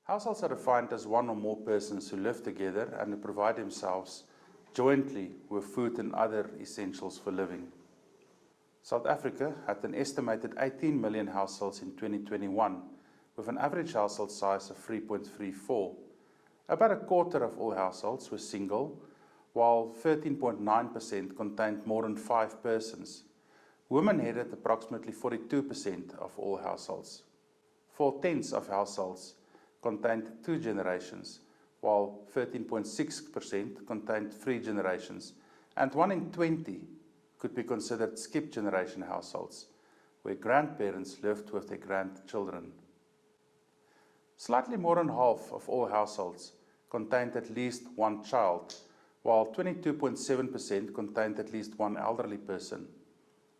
Households are defined as one or more persons who live together and who provide themselves jointly with food and other essentials for living. South Africa had an estimated 18 million households in 2021, with an average household size of 3.34. About a quarter of all households were single, while 13.9% contained more than 5 persons. Women headed approximately 42% of all households. 4/10 of households contained 2 generations, while 13.6% contained 3 generations, and 1 in 20 could be considered skip generation households, where grandparents lived with their grandchildren. Slightly more than half of all households contained at least 1 child, while 22.7% contained at least 1 elderly person.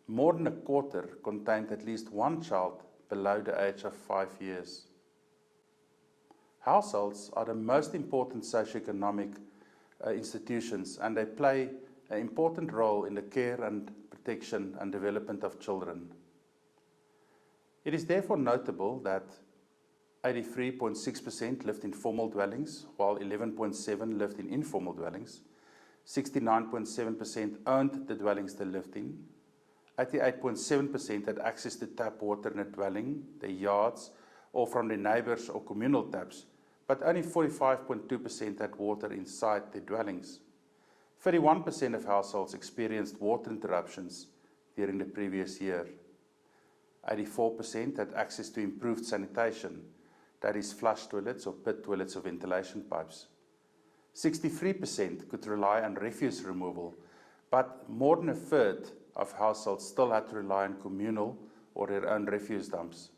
More than a quarter contained at least 1 child below the age of 5 years. Households are the most important socioeconomic institutions, and they play an important role in the care and protection and development of children. It is therefore notable that 83.6% lived in formal dwellings, while 11.7% lived in informal dwellings. 69.7% owned the dwellings they lived in. 88.7% had access to tap water in a dwelling, their yards, or from their neighbours or communal taps, but only 45.2% had water inside their dwellings. 31% of households experienced water interruptions during the previous year. 84% had access to improved sanitation, that is flush toilets or pit toilets or ventilation pipes. 63% could rely on refuse removal, but more than a third of households still had to rely on communal or their own refuse dumps.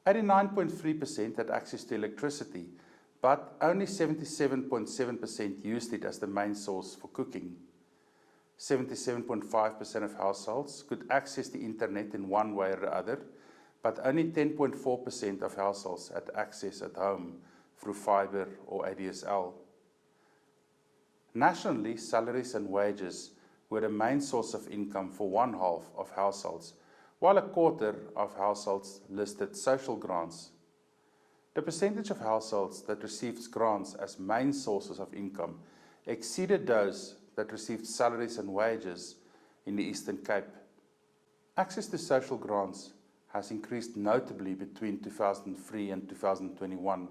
89.3% had access to electricity, but only 77.7% used it as the main source for cooking. 77.5% of households could access the internet in one way or other, but only 10.4% of households had access at home through fibre or ADSL. Nationally, salaries and wages were the main source of income for 1/2 of households, while a quarter of households listed social grants. The percentage of households that received grants as main sources of income exceeded those that received salaries and wages in the Eastern Cape. Access to social grants has increased notably between 2003 and 2021,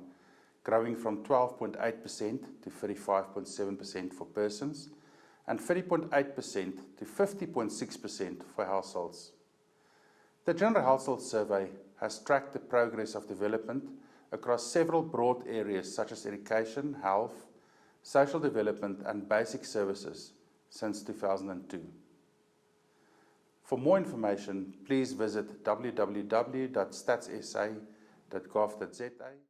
growing from 12.8% to 35.7% for persons, and 30.8% to 50.6% for households. The General Household Survey has tracked the progress of development across several broad areas such as education, health, social development and basic services since 2002. For more information, please visit www.statssa.gov.za